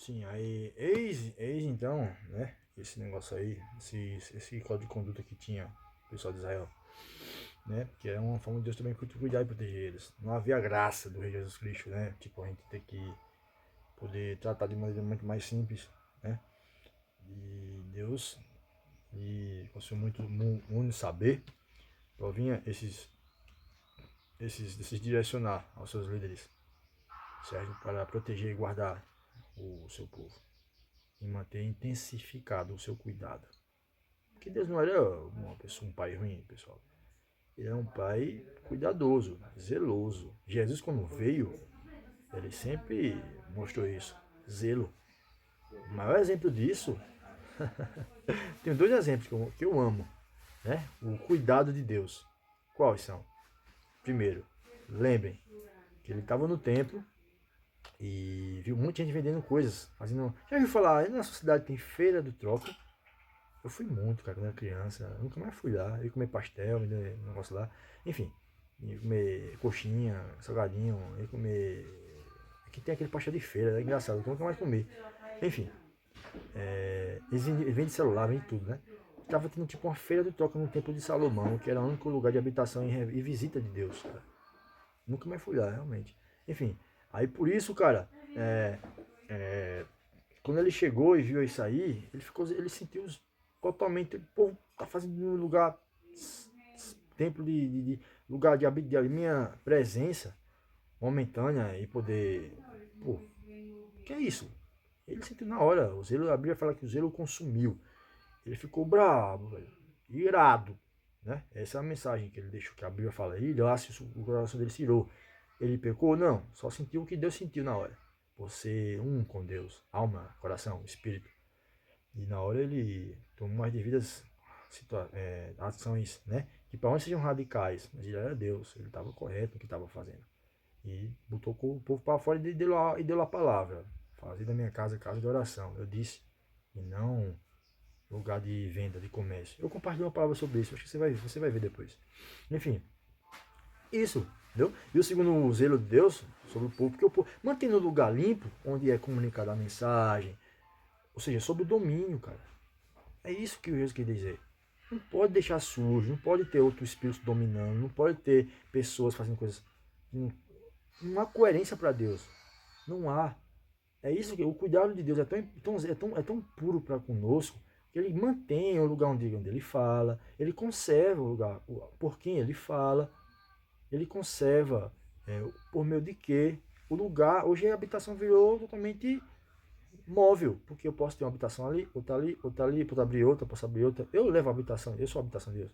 Sim, aí, eis então, né, esse negócio aí, esse código de conduta que tinha o pessoal de Israel, né, que é uma forma de Deus também cuidar e proteger eles. Não havia graça do Rei Jesus Cristo, né, tipo, a gente tem que poder tratar de maneira muito mais simples, né, e Deus, e com seu muito saber, provinha desses direcionar aos seus líderes, serve para proteger e guardar o seu povo e manter intensificado o seu cuidado. Porque Deus não era um pai ruim, pessoal. Ele é um pai cuidadoso, zeloso. Jesus, quando veio, ele sempre mostrou isso, zelo. O maior exemplo disso, tem dois exemplos que eu amo, né? O cuidado de Deus. Quais são? Primeiro, lembrem que ele estava no templo e viu muita gente vendendo coisas, fazendo. Já ouviu falar? Na sociedade tem feira do troca. Eu fui muito, cara, quando era criança. Eu nunca mais fui lá. Eu ia comer pastel, vender um negócio lá. Enfim, ia comer coxinha, salgadinho, ia comer. Aqui tem aquele pastel de feira, é engraçado, eu nunca mais comi. Enfim, eles vendem celular, vendem tudo, né? Tava tendo tipo uma feira do troca no Templo de Salomão, que era o único lugar de habitação e visita de Deus, cara. Nunca mais fui lá, realmente. Enfim, aí por isso, cara, quando ele chegou e viu isso aí, ele sentiu totalmente, o povo tá fazendo um lugar, templo de lugar de minha presença momentânea e poder, pô, que é isso? Ele sentiu na hora, o zelo, a Bíblia fala que o zelo consumiu. Ele ficou bravo, velho, irado, né? Essa é a mensagem que ele deixou, que a Bíblia fala. Ele o coração dele se irou. Ele pecou? Não, só sentiu o que Deus sentiu na hora. Você, com Deus, alma, coração, espírito. E na hora ele tomou as devidas ações, né? Que para onde sejam radicais, mas ele era Deus, ele estava correto no que estava fazendo. E botou o povo para fora e deu a palavra. Fazer da minha casa casa de oração. Eu disse, e não lugar de venda, de comércio. Eu compartilhei uma palavra sobre isso, acho que você vai ver depois. Enfim, isso, entendeu? E o segundo, o zelo de Deus sobre o povo, porque o povo mantendo o lugar limpo, onde é comunicada a mensagem, ou seja, sobre o domínio, cara. É isso que o Jesus quer dizer. Não pode deixar sujo, não pode ter outro espírito dominando, não pode ter pessoas fazendo coisas. Não há coerência para Deus. Não há. É isso que o cuidado de Deus é tão puro para conosco que ele mantém o lugar onde ele fala, ele conserva o lugar por quem ele fala, ele conserva por meio de quê? O lugar, hoje a habitação virou totalmente móvel, porque eu posso ter uma habitação ali, outra ali, posso abrir outra, posso abrir outra. Eu levo a habitação, eu sou a habitação de Deus.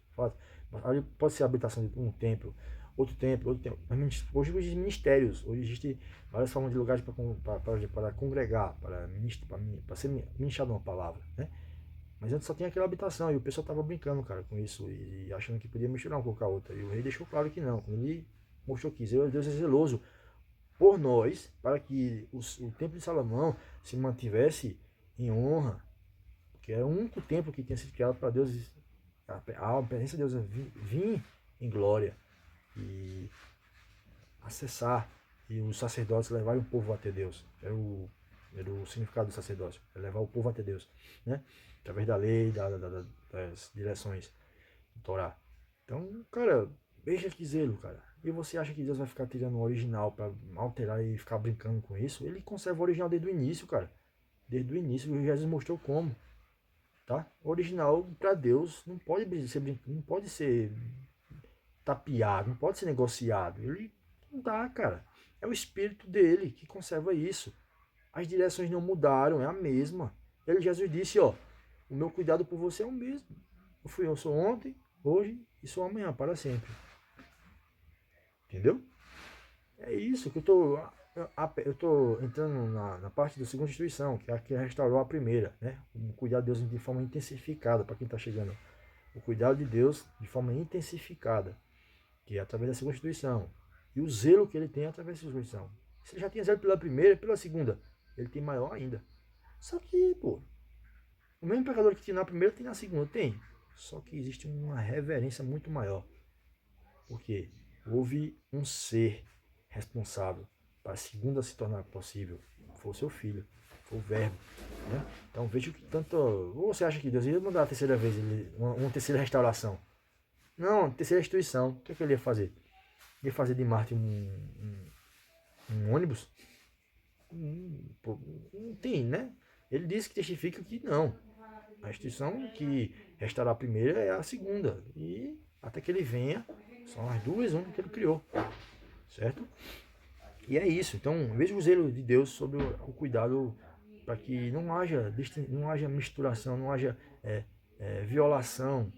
Ali pode ser a habitação de um templo, outro templo, outro templo. Hoje existem ministérios, hoje existem várias formas de lugares para congregar, para ser ministrado uma palavra, né? Mas antes só tinha aquela habitação e o pessoal tava brincando, cara, com isso e achando que podia misturar uma com a outra. E o rei deixou claro que não. Quando ele mostrou que Deus é zeloso por nós, para que o templo de Salomão se mantivesse em honra, que era o único templo que tinha sido criado para Deus, a presença de Deus vir em glória e acessar, e os sacerdotes levarem o povo até Deus. Era o significado do sacerdócio, é levar o povo até Deus, né? Através da lei, das direções do Torá. Então, cara, veja que zelo, cara. E você acha que Deus vai ficar tirando o original para alterar e ficar brincando com isso? Ele conserva o original desde o início, cara. Desde o início, Jesus mostrou como, tá? O original para Deus não pode ser tapeado, não pode ser negociado. Ele não dá, cara. É o espírito dele que conserva isso. As direções não mudaram, é a mesma. Jesus disse, ó, o meu cuidado por você é o mesmo. Eu sou ontem, hoje e sou amanhã, para sempre. Entendeu? É isso que eu tô entrando na parte da segunda instituição, que é a que restaurou a primeira, né? O cuidado de Deus de forma intensificada, para quem está chegando. O cuidado de Deus de forma intensificada, que é através da segunda instituição. E o zelo que ele tem através da segunda instituição. Se ele já tinha zelo pela primeira, pela segunda, ele tem maior ainda. Só que, pô, o mesmo pecador que tinha na primeira tem na segunda, tem. Só que existe uma reverência muito maior. Porque houve um ser responsável para a segunda se tornar possível. Foi o seu filho. o verbo, né? Então veja que tanto... Ou você acha que Deus ia mandar a terceira vez, uma terceira restauração? Não, terceira restituição. O que, é que ele ia fazer? Ele ia fazer de Marte um ônibus? Pô, não tem, né? Ele disse que testifica que não. A restituição que restaurar a primeira é a segunda. E até que ele venha, são as duas únicas que ele criou. Certo? E é isso. Então, veja o zelo de Deus sobre o cuidado para que não haja misturação, não haja violação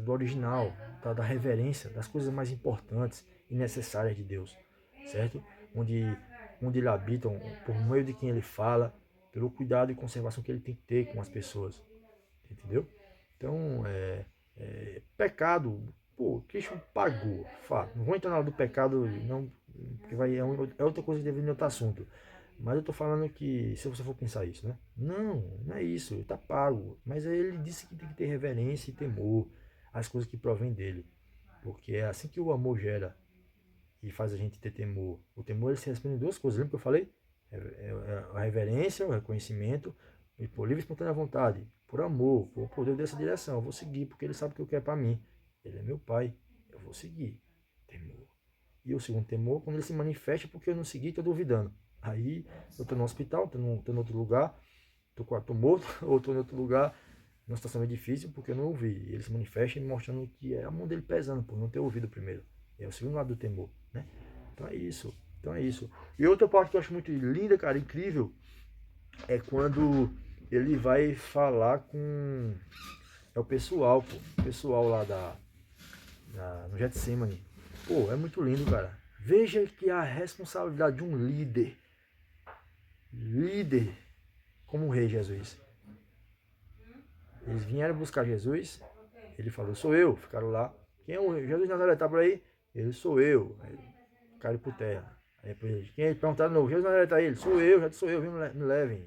do original, da reverência, das coisas mais importantes e necessárias de Deus, certo? Onde ele habita, por meio de quem ele fala, pelo cuidado e conservação que ele tem que ter com as pessoas, entendeu? Então, pecado, pô, Cristo pagou, fato. Não vou entrar na hora do pecado, não, porque é outra coisa que deve vir em outro assunto. Mas eu tô falando que, se você for pensar isso, né? Não é isso, ele tá pago. Mas ele disse que tem que ter reverência e temor às coisas que provêm dele. Porque é assim que o amor gera e faz a gente ter temor. O temor, ele se responde em duas coisas. Lembra que eu falei? A reverência, o reconhecimento, e por livre e espontânea vontade, por amor, por poder dessa direção. Eu vou seguir, porque ele sabe o que eu quero para mim. Ele é meu pai, eu vou seguir. Temor. E o segundo temor, quando ele se manifesta, porque eu não segui, estou duvidando. Aí eu estou no hospital, estou em outro lugar, estou morto, ou estou em outro lugar, numa situação meio difícil, porque eu não ouvi. E ele se manifesta mostrando que é a mão dele pesando, por não ter ouvido primeiro. É o segundo lado do temor, né? Então é isso. Então é isso. E outra parte que eu acho muito linda, cara, incrível, é quando ele vai falar com o pessoal, pô. O pessoal lá no Getsemane. Pô, é muito lindo, cara. Veja que a responsabilidade de um líder como o rei Jesus. Eles vieram buscar Jesus, ele falou, sou eu, ficaram lá. Quem é o Jesus de Nazaré? Tá por aí? Ele, sou eu. Aí caíram por terra. Aí quem é? Perguntaram de novo, Jesus de Nazaré tá aí? Ele, sou eu, já sou eu, me levem.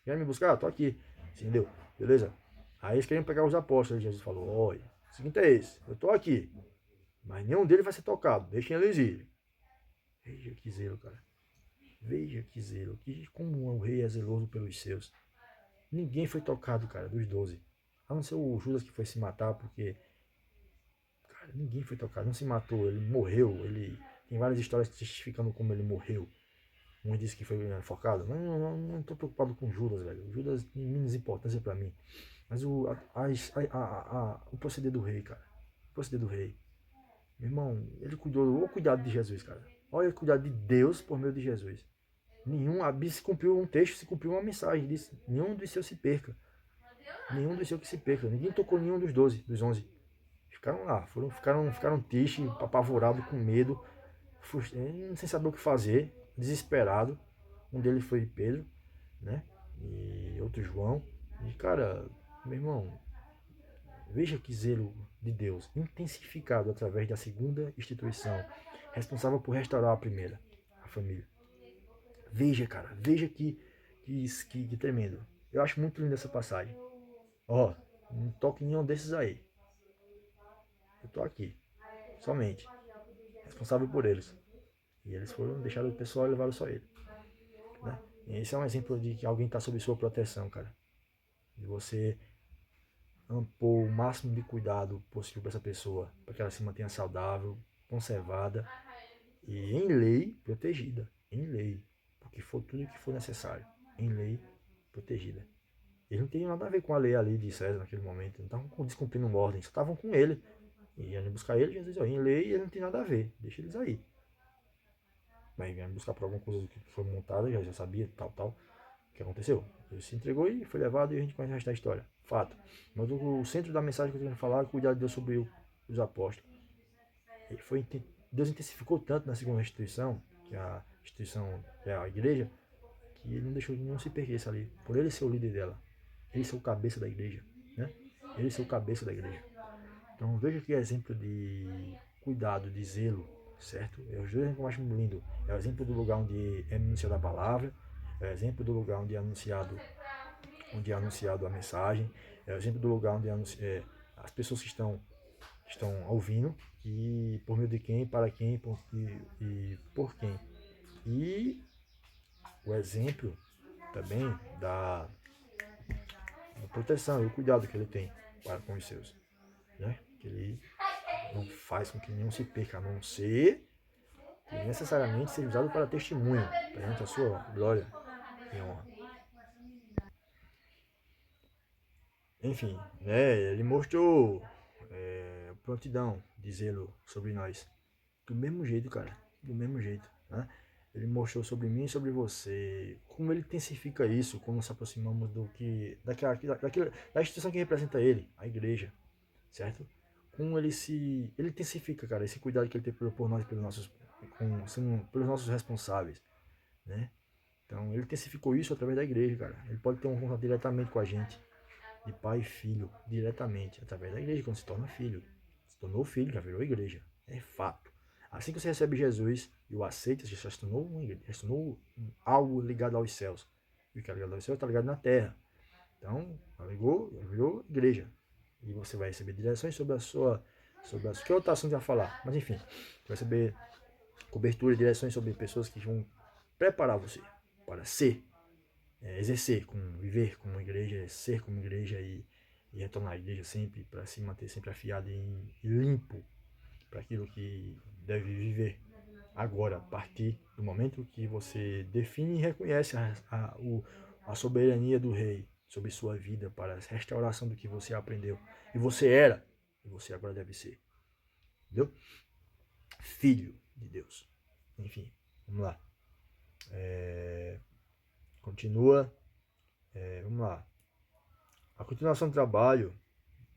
Querem me buscar? Tô aqui. Entendeu? Beleza? Aí eles queriam pegar os apóstolos. Jesus falou, olha, o seguinte é esse, eu tô aqui, mas nenhum deles vai ser tocado, deixem eles ir. Veja que zelo, cara. Veja que zelo. Como o rei é zeloso pelos seus. Ninguém foi tocado, cara, dos 12. A não ser o Judas que foi se matar, porque, cara, ninguém foi tocado. Não se matou, ele morreu. Ele tem várias histórias justificando como ele morreu. Um disse que foi enforcado. Mas não tô preocupado com Judas, velho. O Judas tem menos importância pra mim. Mas o proceder do rei, cara. O proceder do rei. Meu irmão, ele cuidou. Olha o cuidado de Jesus, cara. Olha o cuidado de Deus por meio de Jesus. Se cumpriu um texto, se cumpriu uma mensagem. Disse, nenhum dos seus se perca. Nenhum dos seus que se perca. Ninguém tocou nenhum dos 12, dos 11. Ficaram lá, ficaram tristes, apavorados, com medo, sem saber o que fazer, desesperado. Um deles foi Pedro, né? E outro João. E cara, meu irmão, veja que zelo de Deus, intensificado através da segunda instituição, responsável por restaurar a primeira, a família. Veja, cara, veja que tremendo. Eu acho muito linda essa passagem. Ó, não toque em nenhum desses aí. Eu tô aqui, somente, responsável por eles. E eles foram deixar o pessoal e levaram só ele. Né? E esse é um exemplo de que alguém está sob sua proteção, cara. De você pôr o máximo de cuidado possível para essa pessoa, para que ela se mantenha saudável, conservada e em lei protegida. Em lei. Porque for tudo o que for necessário. Em lei protegida. Eles não tinham nada a ver com a lei ali de César naquele momento. Não estavam descumprindo uma ordem, só estavam com ele. E iam buscar ele, Jesus, ó, em lei ele não tem nada a ver. Deixa eles aí. Mas vieram buscar por alguma coisa que foi montada, já sabia, tal. O que aconteceu? Ele se entregou e foi levado e a gente conhece o resto da história. Fato. Mas o centro da mensagem que eu estou querendo falar é cuidar de Deus sobre os apóstolos. Deus intensificou tanto na segunda instituição, que é a instituição, que é a igreja, que ele não deixou nenhum se perder ali. Por ele ser o líder dela. Ele ser o cabeça da igreja. Né? Ele ser o cabeça da igreja. Então veja que é exemplo de cuidado, de zelo, certo? É os dois exemplos que eu acho muito lindo. É o exemplo do lugar onde é anunciada a palavra, é o exemplo do lugar onde é anunciado a mensagem, é o exemplo do lugar onde as pessoas que estão ouvindo, e por meio de quem, para quem e por quem. E o exemplo também da proteção e o cuidado que ele tem para com os seus, né? Que ele não faz com que nenhum se perca, a não ser que necessariamente seja usado para testemunho perante a sua glória e honra. Enfim, né? Ele mostrou prontidão de zelo sobre nós. Do mesmo jeito, cara. Do mesmo jeito, né? Ele mostrou sobre mim e sobre você. Como ele intensifica isso quando nos aproximamos da instituição que representa ele, a igreja, certo? Como ele intensifica, cara, esse cuidado que ele tem por nós, pelos nossos responsáveis, né? Então, ele intensificou isso através da igreja, cara. Ele pode ter um contato diretamente com a gente, de pai e filho, diretamente, através da igreja, quando se torna filho. Se tornou filho, já virou igreja. É fato. Assim que você recebe Jesus e o aceita, você já se tornou uma igreja, já se tornou algo ligado aos céus. E o que é ligado aos céus está ligado na terra. Então, virou igreja. E você vai receber direções sobre que outra ação você vai falar. Mas enfim, você vai receber cobertura e direções sobre pessoas que vão preparar você para exercer, viver como igreja, ser como igreja e retornar à igreja sempre, para se manter sempre afiado e limpo para aquilo que deve viver agora, a partir do momento que você define e reconhece a soberania do rei sobre sua vida para a restauração do que você aprendeu. E você era, e você agora deve ser. Entendeu? Filho de Deus. Enfim, vamos lá. Continua. Vamos lá. A continuação do trabalho,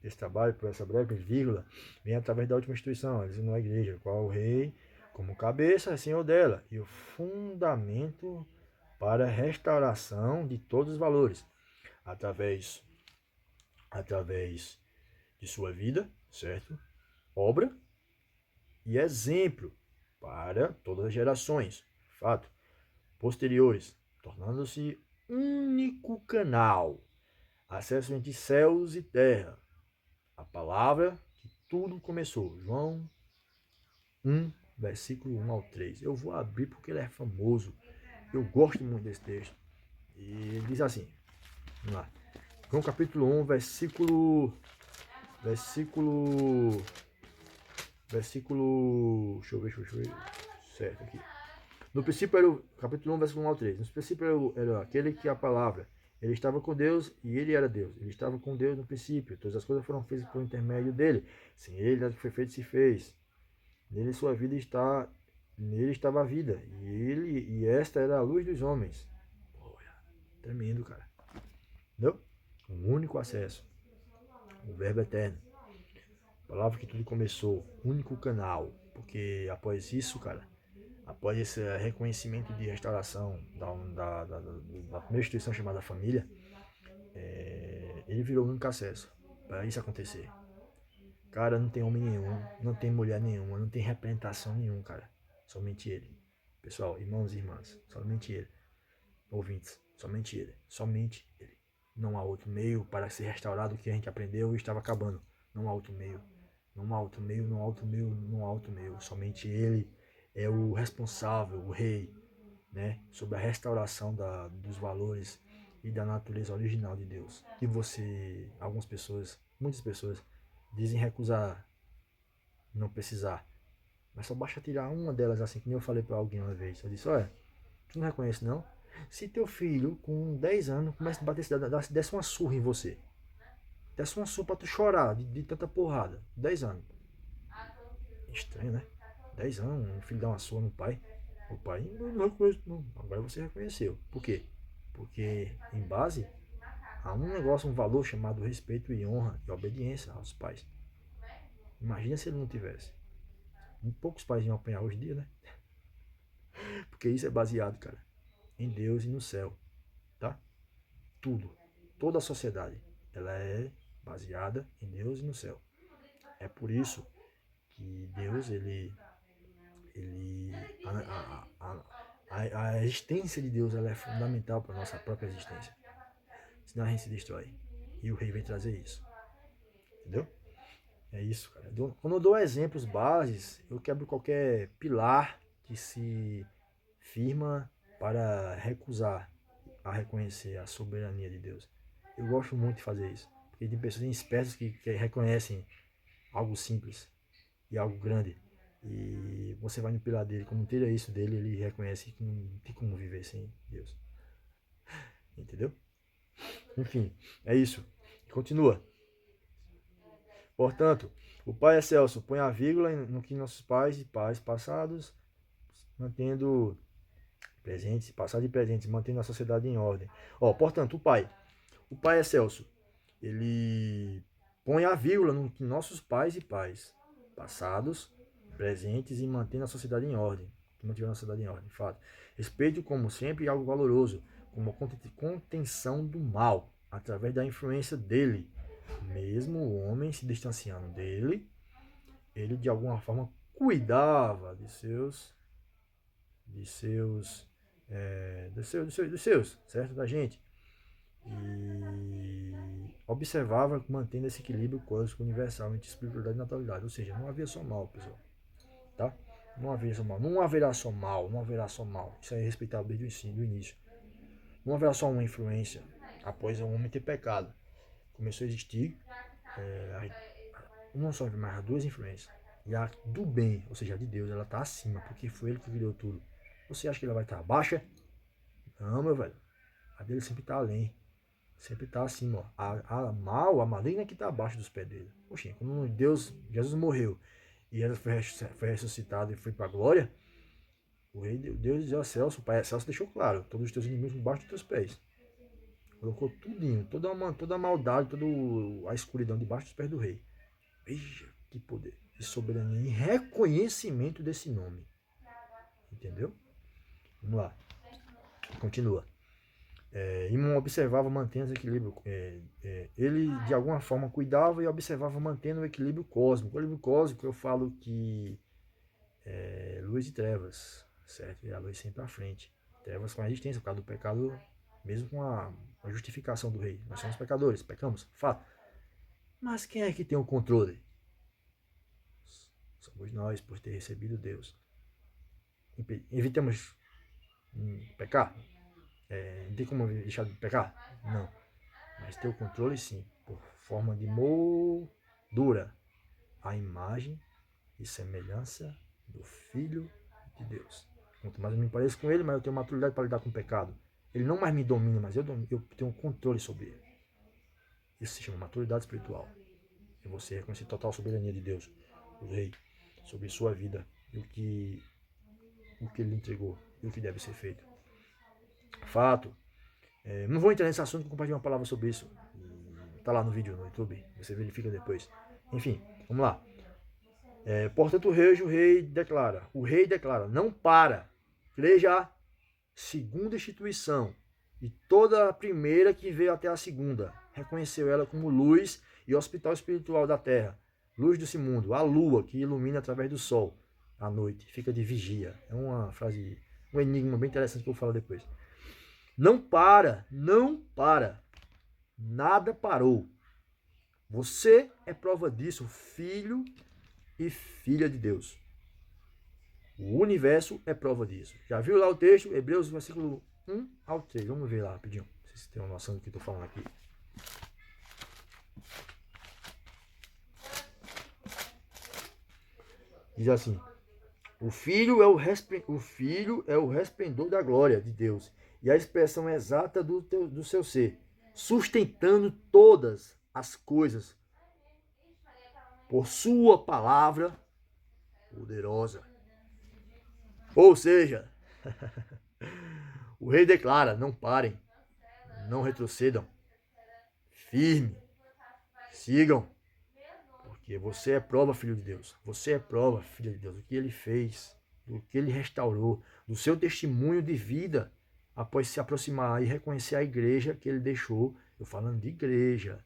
desse trabalho, por essa breve vírgula, vem através da última instituição, a igreja, qual o rei, como cabeça, é senhor dela, e o fundamento para a restauração de todos os valores, através de sua vida, certo? Obra e exemplo para todas as gerações, fato, posteriores, tornando-se único canal, acesso entre céus e terra, a palavra que tudo começou. João 1, versículo 1 ao 3. Eu vou abrir porque ele é famoso. Eu gosto muito desse texto. E ele diz assim, vamos lá. João capítulo 1, versículo, deixa eu ver, certo aqui. No princípio era o capítulo 1, versículo 1 ao 3. No princípio era aquele que a palavra, ele estava com Deus e ele era Deus. Ele estava com Deus no princípio. Todas as coisas foram feitas por intermédio dele. Sem ele, nada que foi feito se fez. Nele nele estava a vida. E esta era a luz dos homens. Olha, tremendo, cara. Entendeu? Um único acesso. O verbo eterno. A palavra que tudo começou. Único canal. Porque após isso, cara, após esse reconhecimento de restauração da primeira instituição chamada família, ele virou o único acesso para isso acontecer. Cara, não tem homem nenhum, não tem mulher nenhuma, não tem representação nenhuma, cara. Somente ele. Pessoal, irmãos e irmãs, somente ele. Ouvintes, somente ele. Somente ele. Não há outro meio para ser restaurado o que a gente aprendeu e estava acabando. Não há outro meio. Não há outro meio, não há outro meio, não há outro meio. Somente ele é o responsável, o rei, né, sobre a restauração dos valores e da natureza original de Deus. E muitas pessoas, dizem recusar, não precisar. Mas só basta tirar uma delas assim, que nem eu falei para alguém uma vez. Eu disse, olha, tu não reconhece não? Se teu filho, com 10 anos, começa a bater, desse uma surra em você. Desse uma surra pra tu chorar de tanta porrada. 10 anos. Estranho, né? 10 anos, um filho dá uma surra no pai. O pai não reconhece, não. Agora você reconheceu. Por quê? Porque em base a um negócio, um valor chamado respeito e honra e obediência aos pais. Imagina se ele não tivesse. Poucos pais iam apanhar hoje em dia, né? Porque isso é baseado, cara, em Deus e no céu, tá? Tudo. Toda a sociedade, ela é baseada em Deus e no céu. É por isso que Deus, a existência de Deus, ela é fundamental para a nossa própria existência. Senão a gente se destrói. E o rei vem trazer isso. Entendeu? É isso, cara. Quando eu dou exemplos, bases, eu quebro qualquer pilar que se firma para recusar a reconhecer a soberania de Deus. Eu gosto muito de fazer isso. Porque tem pessoas espertas que reconhecem algo simples e algo grande. E você vai no pilar dele, como tira isso dele, ele reconhece que não tem como viver sem Deus. Entendeu? Enfim, é isso. Continua. Portanto, o Pai Excelso põe a vírgula no que nossos pais e pais passados, mantendo presentes, passados e presentes, mantendo a sociedade em ordem. Portanto, o Pai Excelso, ele põe a vírgula no que nossos pais e pais passados, presentes e mantendo a sociedade em ordem. Mantiveram a sociedade em ordem, fato. Respeito, como sempre, algo valoroso, como a contenção do mal, através da influência dele. Mesmo o homem se distanciando dele, ele de alguma forma cuidava de seus, certo? Da gente. E observava mantendo esse equilíbrio cósmico universal entre espiritualidade e naturalidade. Ou seja, não havia só mal, pessoal. Tá? Não haverá só mal. Não haverá só mal. Não haverá só mal. Isso é respeitável desde o início. Não haverá só uma influência após o homem ter pecado. Começou a existir não só mas duas influências. E a do bem, ou seja, a de Deus, ela está acima, porque foi ele que criou tudo. Você acha que ela vai estar baixa? Não, meu velho. A dele sempre está além. Sempre está acima. Ó. A maligna que está abaixo dos pés dele. Poxa, quando Jesus morreu e ele foi ressuscitado e foi para a glória, o rei Deus Celso, o Pai Celso deixou claro: todos os teus inimigos embaixo dos teus pés. Colocou tudinho, toda a maldade, toda a escuridão debaixo dos pés do rei. Veja que poder de soberania e reconhecimento desse nome. Entendeu? Vamos lá. Continua. Imon observava mantendo o equilíbrio. Ele, de alguma forma, cuidava e observava mantendo o equilíbrio cósmico. O equilíbrio cósmico, eu falo que é luz e trevas, certo? E a luz sempre à frente. Trevas com a resistência, por causa do pecado, mesmo com a justificação do rei. Nós somos pecadores, pecamos, fato. Mas quem é que tem o controle? Somos nós, por ter recebido Deus. Evitamos pecar? Não tem como deixar de pecar? Não. Mas ter o controle sim, por forma de moldura a imagem e semelhança do Filho de Deus. Quanto mais eu me pareço com ele, mais eu tenho maturidade para lidar com o pecado. Ele não mais me domina, mas eu tenho controle sobre ele. Isso se chama maturidade espiritual. É você reconhecer total soberania de Deus, o Rei, sobre sua vida e o que ele entregou e o que deve ser feito. Fato. Não vou entrar nesse assunto, vou compartilhar uma palavra sobre isso. Tá lá no vídeo no YouTube, você verifica depois. Enfim, vamos lá. Portanto, o rei declara, não para. Veja a segunda instituição e toda a primeira que veio até a segunda. Reconheceu ela como luz e hospital espiritual da terra. Luz desse mundo, a lua que ilumina através do sol à noite, fica de vigia. É uma frase, um enigma bem interessante que eu vou falar depois. Não para. Nada parou. Você é prova disso, filho e filha de Deus. O universo é prova disso. Já viu lá o texto? Hebreus, versículo 1 ao 3. Vamos ver lá rapidinho. Não sei se tem uma noção do que eu estou falando aqui. Diz assim: o filho é o resplendor da glória de Deus e a expressão exata do seu ser, sustentando todas as coisas por sua palavra poderosa. Ou seja, o rei declara: não parem, não retrocedam, firme, sigam, porque você é prova, filho de Deus. Você é prova, filho de Deus, do que ele fez, do que ele restaurou, do seu testemunho de vida após se aproximar e reconhecer a igreja que ele deixou. Eu falando de igreja,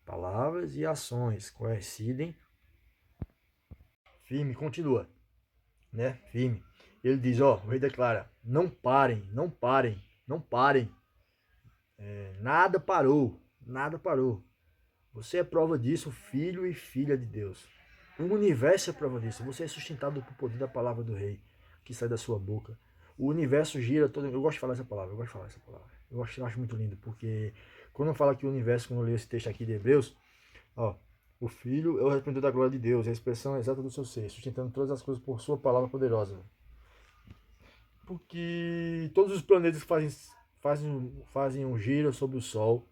palavras e ações coincidem. Firme, continua, né? Firme. Ele diz, o rei declara: não parem. Nada parou. Você é prova disso, filho e filha de Deus. O universo é prova disso. Você é sustentado por poder da palavra do rei que sai da sua boca. O universo gira todo. Eu gosto de falar essa palavra. Eu acho muito lindo, porque quando fala que o universo, quando eu leio esse texto aqui de Hebreus, ó, o Filho é o resplendor da glória de Deus, a expressão exata do seu ser, sustentando todas as coisas por sua palavra poderosa. Porque todos os planetas fazem um giro sobre o Sol,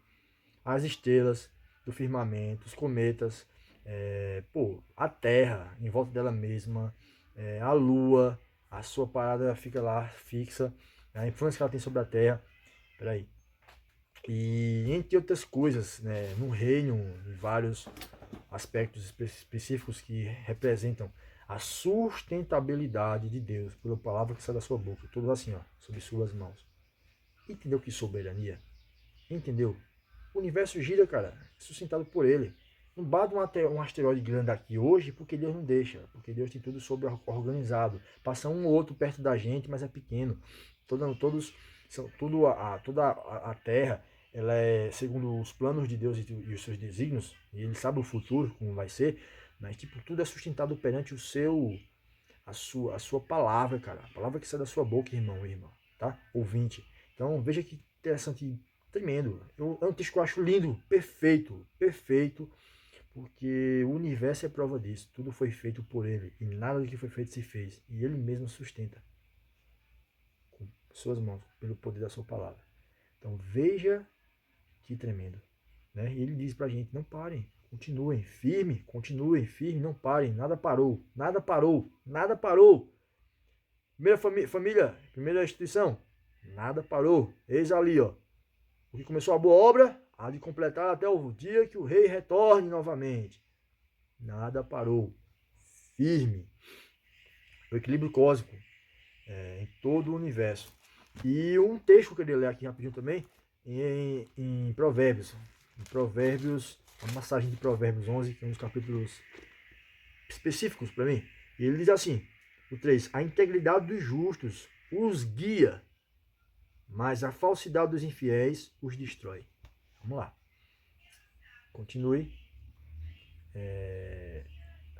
as estrelas do firmamento, os cometas, a Terra em volta dela mesma, a Lua, a sua parada fica lá fixa, a influência que ela tem sobre a Terra. Peraí. E entre outras coisas, né, no reino, em vários aspectos específicos que representam a sustentabilidade de Deus pela palavra que sai da sua boca, todos assim, ó, sob suas mãos. Entendeu que soberania? Entendeu? O universo gira, cara, é sustentado por ele. Não bate um asteroide grande aqui hoje porque Deus não deixa, porque Deus tem tudo sobre organizado. Passa um ou outro perto da gente, mas é pequeno. Todos, toda a Terra, ela é segundo os planos de Deus e os seus desígnios, e ele sabe o futuro, como vai ser, mas tipo, tudo é sustentado perante a sua palavra, cara. A palavra que sai da sua boca, irmão, irmã, tá? Ouvinte. Então, veja que interessante, tremendo. É um texto que eu acho lindo, perfeito, perfeito, porque o universo é prova disso. Tudo foi feito por ele e nada do que foi feito se fez. E ele mesmo sustenta com suas mãos, pelo poder da sua palavra. Então, veja que tremendo. Né? E ele diz pra gente: não parem, continuem firme, não parem, nada parou, nada parou, nada parou. Primeira família, primeira instituição, nada parou. Eis ali, ó. O que começou a boa obra, há de completar até o dia que o rei retorne novamente. Nada parou. Firme. O equilíbrio cósmico em todo o universo. E um texto que eu queria ler aqui rapidinho também, em Provérbios. Em Provérbios, a passagem de Provérbios 11, que é um dos capítulos específicos para mim. E ele diz assim, o 3, a integridade dos justos os guia, mas a falsidade dos infiéis os destrói. Vamos lá. Continue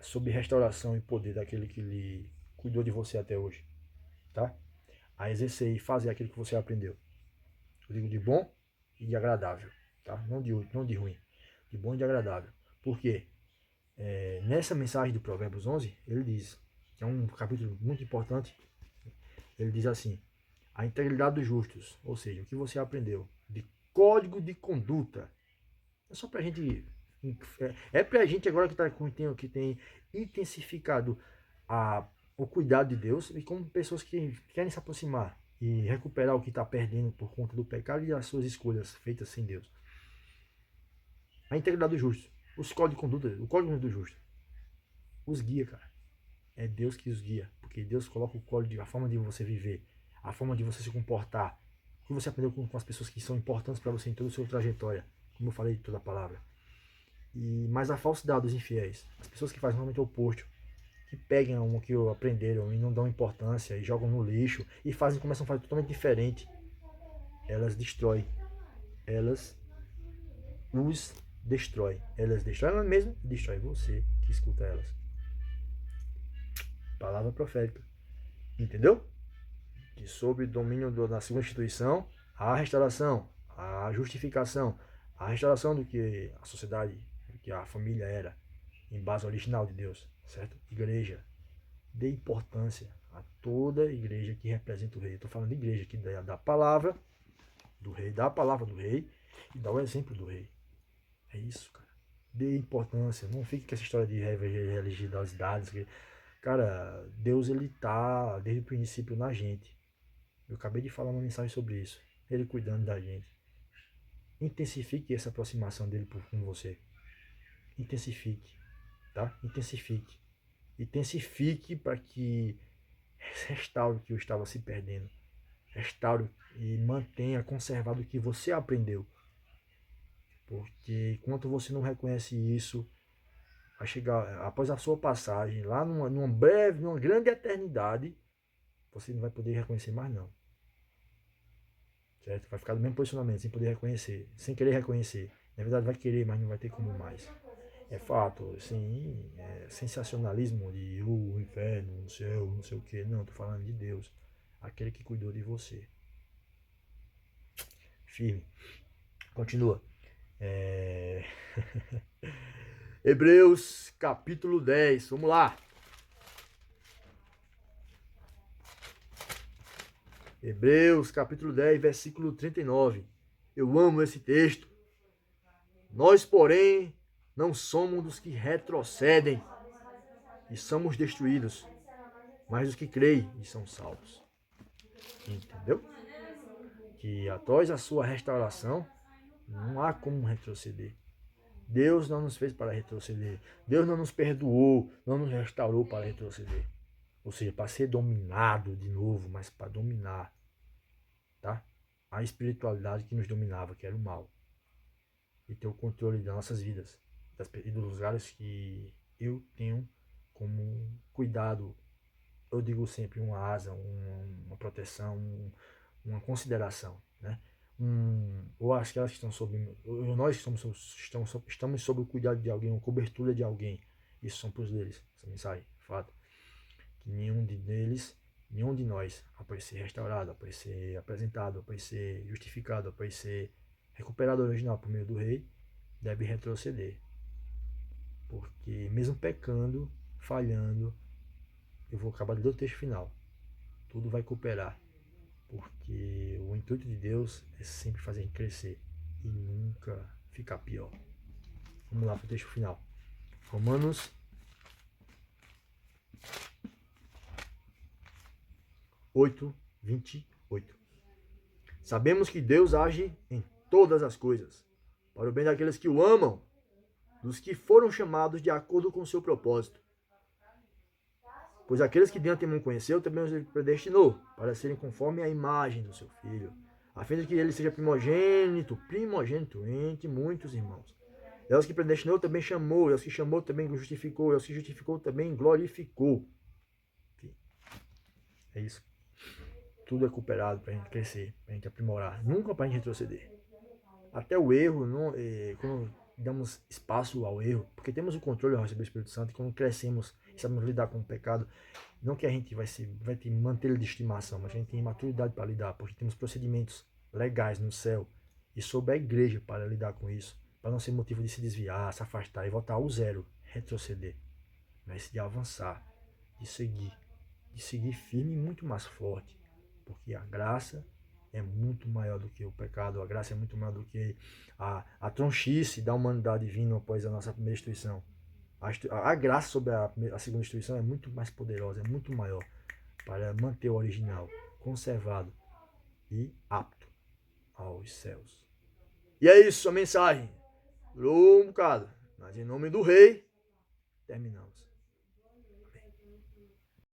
sob restauração e poder daquele que lhe cuidou de você até hoje, tá? A exercer e fazer aquilo que você aprendeu. Eu digo de bom e de agradável, tá? Não de ruim, de bom e de agradável. Por quê? Nessa mensagem do Provérbios 11, ele diz, que é um capítulo muito importante, ele diz assim, a integridade dos justos, ou seja, o que você aprendeu de código de conduta, é só pra gente, pra gente agora que tem intensificado o cuidado de Deus e como pessoas que querem se aproximar e recuperar o que está perdendo por conta do pecado e das suas escolhas feitas sem Deus. A integridade dos justos, os códigos de conduta, o código do justo, os guia, cara. É Deus que os guia, porque Deus coloca o código, a forma de você viver, a forma de você se comportar, o que você aprendeu com as pessoas que são importantes para você em toda a sua trajetória, como eu falei de toda a palavra. Mas a falsidade dos infiéis, as pessoas que fazem realmente o oposto, que pegam o que aprenderam e não dão importância e jogam no lixo e começam a fazer totalmente diferente, elas destroem, elas os destroem, elas destroem elas mesmas e destroem você que escuta elas. Palavra profética, entendeu? Que sob o domínio da segunda instituição, a restauração, a justificação, a restauração do que a sociedade, do que a família era, em base original de Deus, certo? Igreja, dê importância a toda igreja que representa o rei. Estou falando de igreja que dá a palavra do rei, dá a palavra do rei e dá o exemplo do rei. É isso, cara. Dê importância, não fique com essa história de religiosidades. Cara, Deus ele tá desde o princípio na gente. Eu acabei de falar uma mensagem sobre isso. Ele cuidando da gente. Intensifique essa aproximação dele com você. Intensifique, tá? Intensifique. Intensifique para que restaure o que eu estava se perdendo. Restaure e mantenha conservado o que você aprendeu. Porque enquanto você não reconhece isso, vai chegar após a sua passagem, lá numa grande eternidade, você não vai poder reconhecer mais não. Certo? Vai ficar no mesmo posicionamento, sem poder reconhecer, sem querer reconhecer. Na verdade vai querer, mas não vai ter como mais. É fato, sem sensacionalismo de o inferno, no céu, não sei o que. Não, tô falando de Deus. Aquele que cuidou de você. firme. Continua. Hebreus capítulo 10. Vamos lá. Hebreus capítulo 10, versículo 39. Eu amo esse texto. Nós, porém, não somos dos que retrocedem e somos destruídos, mas dos que creem e são salvos. Entendeu? Que após a sua restauração, não há como retroceder. Deus não nos fez para retroceder. Deus não nos perdoou, não nos restaurou para retroceder. Ou seja, para ser dominado de novo, mas para dominar, tá? A espiritualidade que nos dominava, que era o mal. E ter o controle das nossas vidas e dos lugares que eu tenho como cuidado. Eu digo sempre uma asa, uma proteção, uma consideração, né? Ou aquelas que estão sob, nós estamos sob o cuidado de alguém, uma cobertura de alguém. Isso são para os deles, essa mensagem, fato. Que nenhum de nós, após ser restaurado, após ser apresentado, após ser justificado, após ser recuperado original por meio do rei, deve retroceder. Porque mesmo pecando, falhando, eu vou acabar de ler o texto final. Tudo vai cooperar. Porque o intuito de Deus é sempre fazer a gente crescer e nunca ficar pior. Vamos lá para o texto final. Romanos 8:28. Sabemos que Deus age em todas as coisas, para o bem daqueles que o amam, dos que foram chamados de acordo com o seu propósito. Pois aqueles que de antemão conheceu, também os predestinou, para serem conforme a imagem do seu Filho, a fim de que ele seja primogênito entre muitos irmãos. E aos que predestinou também chamou, e aos que chamou também justificou, e aos que justificou também glorificou. Enfim, é isso. Tudo é cooperado para a gente crescer, para a gente aprimorar, nunca para a gente retroceder. Até o erro, quando damos espaço ao erro, porque temos o controle ao receber o Espírito Santo, e quando crescemos e sabemos lidar com o pecado, não que a gente vai manter ele de estimação, mas a gente tem maturidade para lidar, porque temos procedimentos legais no céu e sob a igreja para lidar com isso, para não ser motivo de se desviar, se afastar e voltar ao zero, retroceder, mas de avançar, de seguir firme e muito mais forte, porque a graça é muito maior do que o pecado, a graça é muito maior do que a tronchice da humanidade vindo após a nossa primeira instituição. A graça sobre a segunda instituição é muito mais poderosa, é muito maior para manter o original conservado e apto aos céus. E é isso, a mensagem. Durou um bocado, mas em nome do rei, terminamos.